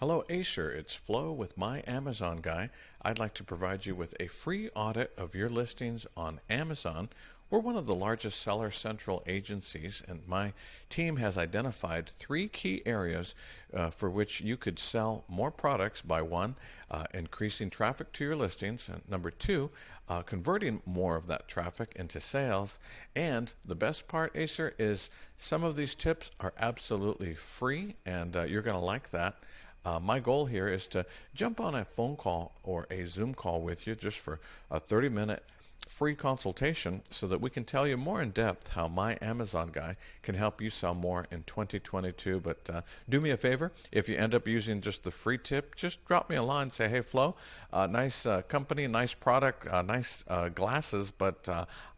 Hello Acer, it's Flo with My Amazon Guy. I'd like to provide you with a free audit of your listings on Amazon. We're one of the largest seller central agencies, and my team has identified 3 key areas for which you could sell more products by one, increasing traffic to your listings, and number 2, converting more of that traffic into sales. And the best part, Acer, is some of these tips are absolutely free, and you're going to like that. My goal here is to jump on a phone call or a Zoom call with you just for a 30-minute free consultation so that we can tell you more in depth how My Amazon Guy can help you sell more in 2022. But do me a favor, if you end up using just the free tip, just drop me a line and say, hey Flo, nice company, nice product, nice glasses, but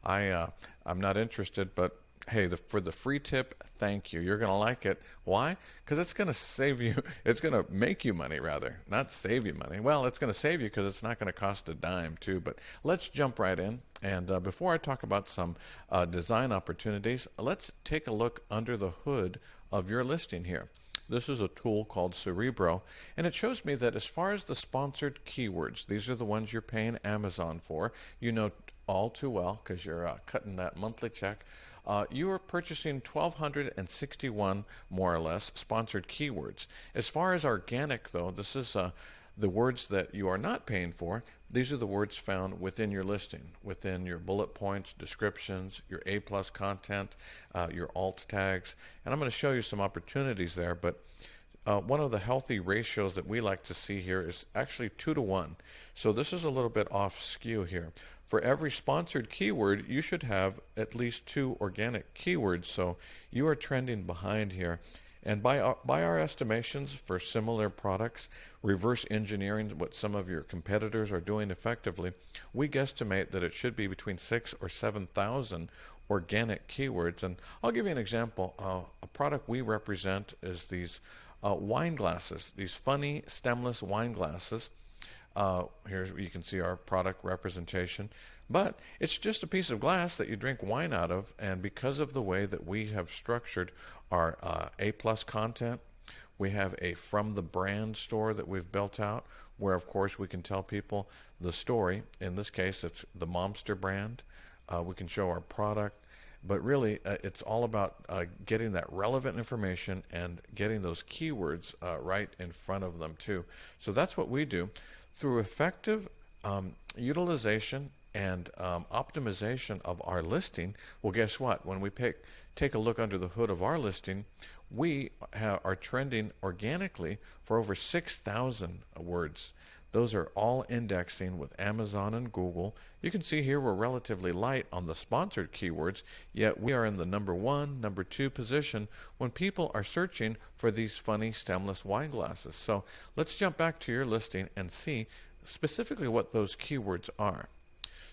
I'm not interested. But hey, for the free tip, thank you. You're going to like it. Why? Because it's going to save you. It's going to make you money, rather, not save you money. Well, it's going to save you because it's not going to cost a dime, too. But let's jump right in. And before I talk about some design opportunities, let's take a look under the hood of your listing here. This is a tool called Cerebro, and it shows me that as far as the sponsored keywords, these are the ones you're paying Amazon for. You know all too well because you're cutting that monthly check. You are purchasing 1,261 more or less sponsored keywords. As far as organic, though, this is the words that you are not paying for. These are the words found within your listing, within your bullet points, descriptions, your A+ content, your alt tags. And I'm going to show you some opportunities there, but one of the healthy ratios that we like to see here is actually 2 to 1. So this is a little bit off skew here. For every sponsored keyword, you should have at least 2 organic keywords. So you are trending behind here. And by our estimations for similar products, reverse engineering what some of your competitors are doing effectively, we guesstimate that it should be between 6,000 or 7,000 organic keywords. And I'll give you an example. A product we represent is these wine glasses, these funny stemless wine glasses. Here you can see our product representation, but it's just a piece of glass that you drink wine out of. And because of the way that we have structured our A+ content, we have a from the brand store that we've built out, where of course we can tell people the story. In this case, it's the Momster brand. We can show our product, but really it's all about getting that relevant information and getting those keywords right in front of them too. So that's what we do. Through effective utilization and optimization of our listing, well, guess what? When we take a look under the hood of our listing, we are trending organically for over 6,000 words. Those are all indexing with Amazon and Google. You can see here we're relatively light on the sponsored keywords, yet we are in the number 1, number 2 position when people are searching for these funny stemless wine glasses. So let's jump back to your listing and see specifically what those keywords are.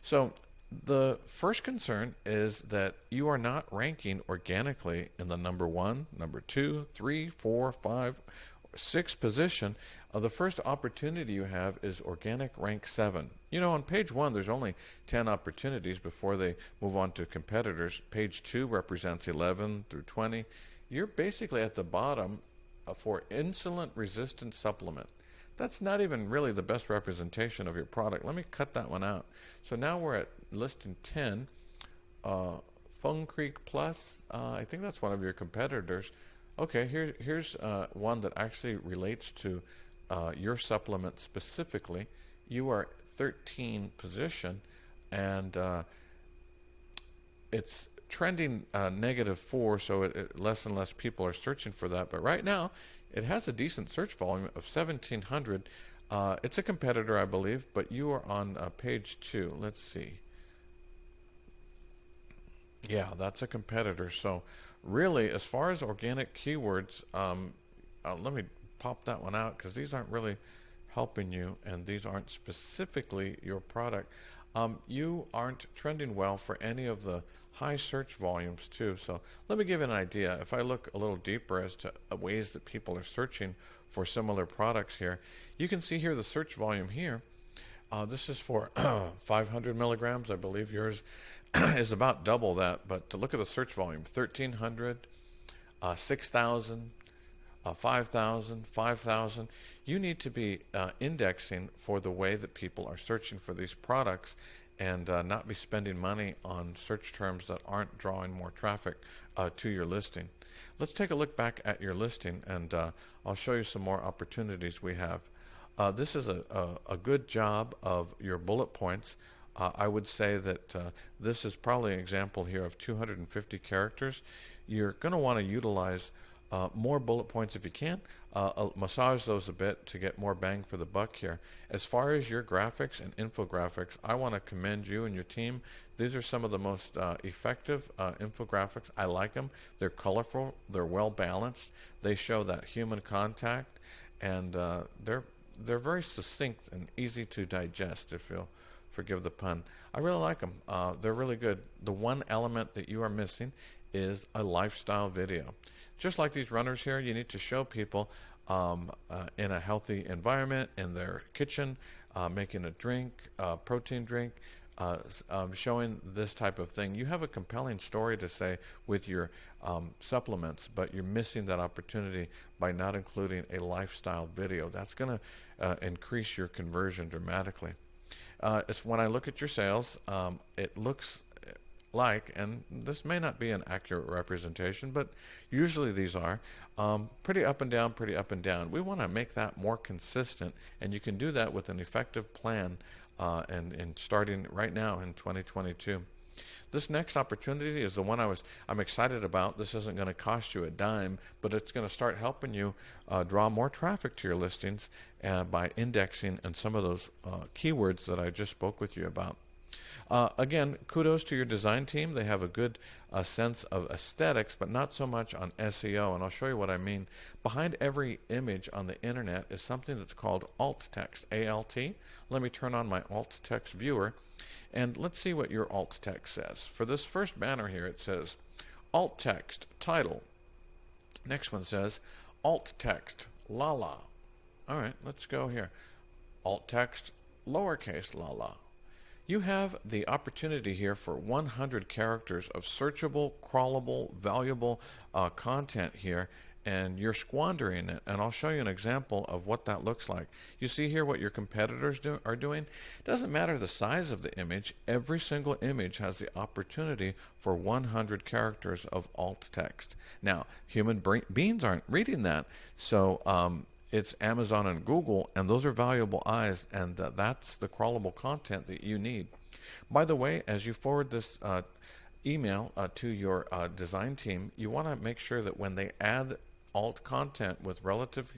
So the first concern is that you are not ranking organically in the number 1, number 2, 3, 4, 5, 6 position. The first opportunity you have is organic rank 7. You know, on page 1 there's only 10 opportunities before they move on to competitors. Page 2 represents 11 through 20. You're basically at the bottom for insulin resistant supplement. That's not even really the best representation of your product. Let me cut that one out. So now we're at listing 10. Fung Creek Plus, I think that's one of your competitors. Okay, here's one that actually relates to your supplement specifically. You are 13 position, and it's trending -4, so less and less people are searching for that. But right now, it has a decent search volume of 1,700. It's a competitor, I believe, but you are on page 2. Let's see. Yeah, that's a competitor. So really, as far as organic keywords, let me pop that one out because these aren't really helping you, and these aren't specifically your product. You aren't trending well for any of the high search volumes too. So let me give you an idea. If I look a little deeper as to ways that people are searching for similar products here, you can see here the search volume here. This is for 500 milligrams. I believe yours is about double that. But to look at the search volume, 1,300, 6,000, 5,000, 5,000. You need to be indexing for the way that people are searching for these products and not be spending money on search terms that aren't drawing more traffic to your listing. Let's take a look back at your listing, and I'll show you some more opportunities we have. This is a good job of your bullet points. I would say that this is probably an example here of 250 characters. You're going to want to utilize more bullet points if you can. Massage those a bit to get more bang for the buck here. As far as your graphics and infographics, I want to commend you and your team. These are some of the most effective infographics. I like them. They're colorful. They're well balanced. They show that human contact, and they're very succinct and easy to digest, if you'll forgive the pun. I really like them. They're really good. The one element that you are missing is a lifestyle video. Just like these runners here, you need to show people in a healthy environment, in their kitchen, making a drink, protein drink, showing this type of thing. You have a compelling story to say with your supplements, but you're missing that opportunity by not including a lifestyle video. That's going to increase your conversion dramatically. When I look at your sales, it looks like, and this may not be an accurate representation, but usually these are pretty up and down, pretty up and down. We want to make that more consistent, and you can do that with an effective plan and starting right now in 2022. This next opportunity is the one I'm excited about. This isn't going to cost you a dime, but it's going to start helping you draw more traffic to your listings by indexing and some of those keywords that I just spoke with you about. Again, kudos to your design team. They have a good sense of aesthetics, but not so much on SEO, and I'll show you what I mean. Behind every image on the internet is something that's called alt text, A-L-T. Let me turn on my alt text viewer, and let's see what your alt text says. For this first banner here, it says alt text, title. Next one says alt text, la-la. All right, let's go here. Alt text, lowercase la-la. You have the opportunity here for 100 characters of searchable, crawlable, valuable content here, and you're squandering it. And I'll show you an example of what that looks like. You see here what your competitors are doing? It doesn't matter the size of the image. Every single image has the opportunity for 100 characters of alt text. Now, human beings aren't reading that, so it's Amazon and Google, and those are valuable eyes, and that's the crawlable content that you need. By the way, as you forward this email to your design team, you want to make sure that when they add alt content with relative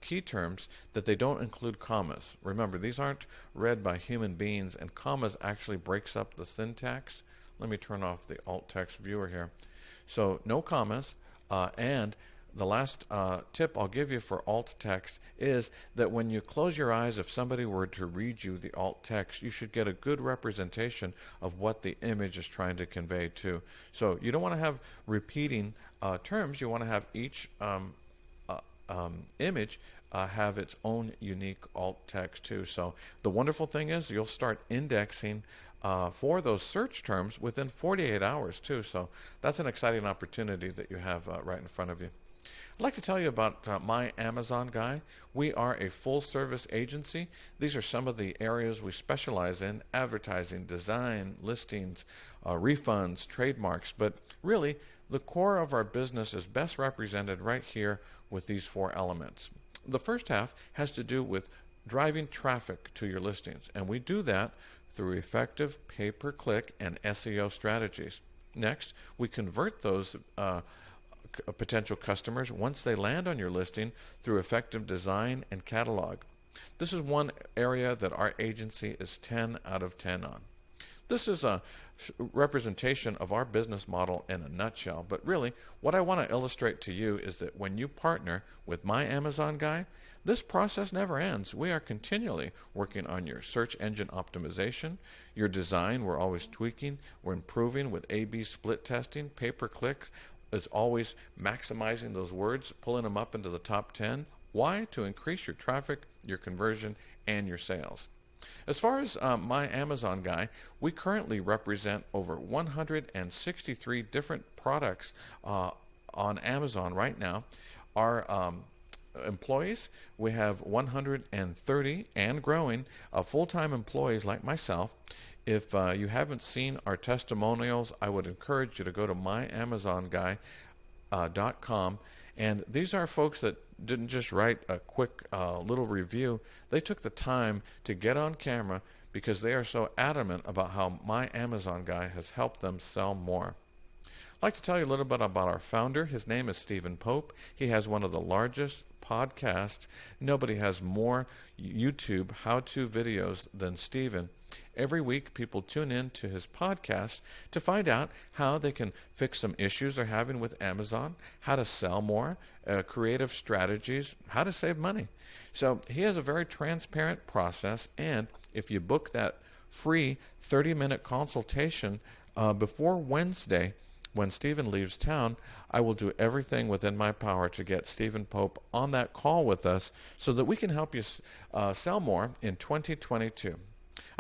key terms, that they don't include commas. Remember, these aren't read by human beings, and commas actually breaks up the syntax. Let me turn off the alt text viewer here. So no commas, and the last tip I'll give you for alt text is that when you close your eyes, if somebody were to read you the alt text, you should get a good representation of what the image is trying to convey too. So you don't want to have repeating terms. You want to have each image have its own unique alt text too. So the wonderful thing is you'll start indexing for those search terms within 48 hours too. So that's an exciting opportunity that you have right in front of you. I'd like to tell you about My Amazon Guy. We are a full-service agency. These are some of the areas we specialize in: advertising, design, listings, refunds, trademarks. But really, the core of our business is best represented right here with these four elements. The first half has to do with driving traffic to your listings, and we do that through effective pay-per-click and SEO strategies. Next, we convert those potential customers once they land on your listing through effective design and catalog. This is one area that our agency is 10 out of 10 on. This is a representation of our business model in a nutshell, but really what I want to illustrate to you is that when you partner with My Amazon Guy, this process never ends. We are continually working on your search engine optimization, your design. We're always tweaking. We're improving with A/B split testing, pay-per-click, is always maximizing those words, pulling them up into the top 10. Why? To increase your traffic, your conversion, and your sales. As far as My Amazon Guy, we currently represent over 163 different products on Amazon right now. our employees. We have 130 and growing full-time employees like myself. If you haven't seen our testimonials, I would encourage you to go to myamazonguy.com. And these are folks that didn't just write a quick little review. They took the time to get on camera because they are so adamant about how My Amazon Guy has helped them sell more. I'd like to tell you a little bit about our founder. His name is Stephen Pope. He has one of the largest podcasts. Nobody has more YouTube how-to videos than Stephen. Every week, people tune in to his podcast to find out how they can fix some issues they're having with Amazon, how to sell more, creative strategies, how to save money. So he has a very transparent process, and if you book that free 30-minute consultation before Wednesday, when Stephen leaves town, I will do everything within my power to get Stephen Pope on that call with us so that we can help you sell more in 2022.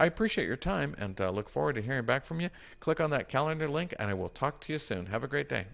I appreciate your time and look forward to hearing back from you. Click on that calendar link and I will talk to you soon. Have a great day.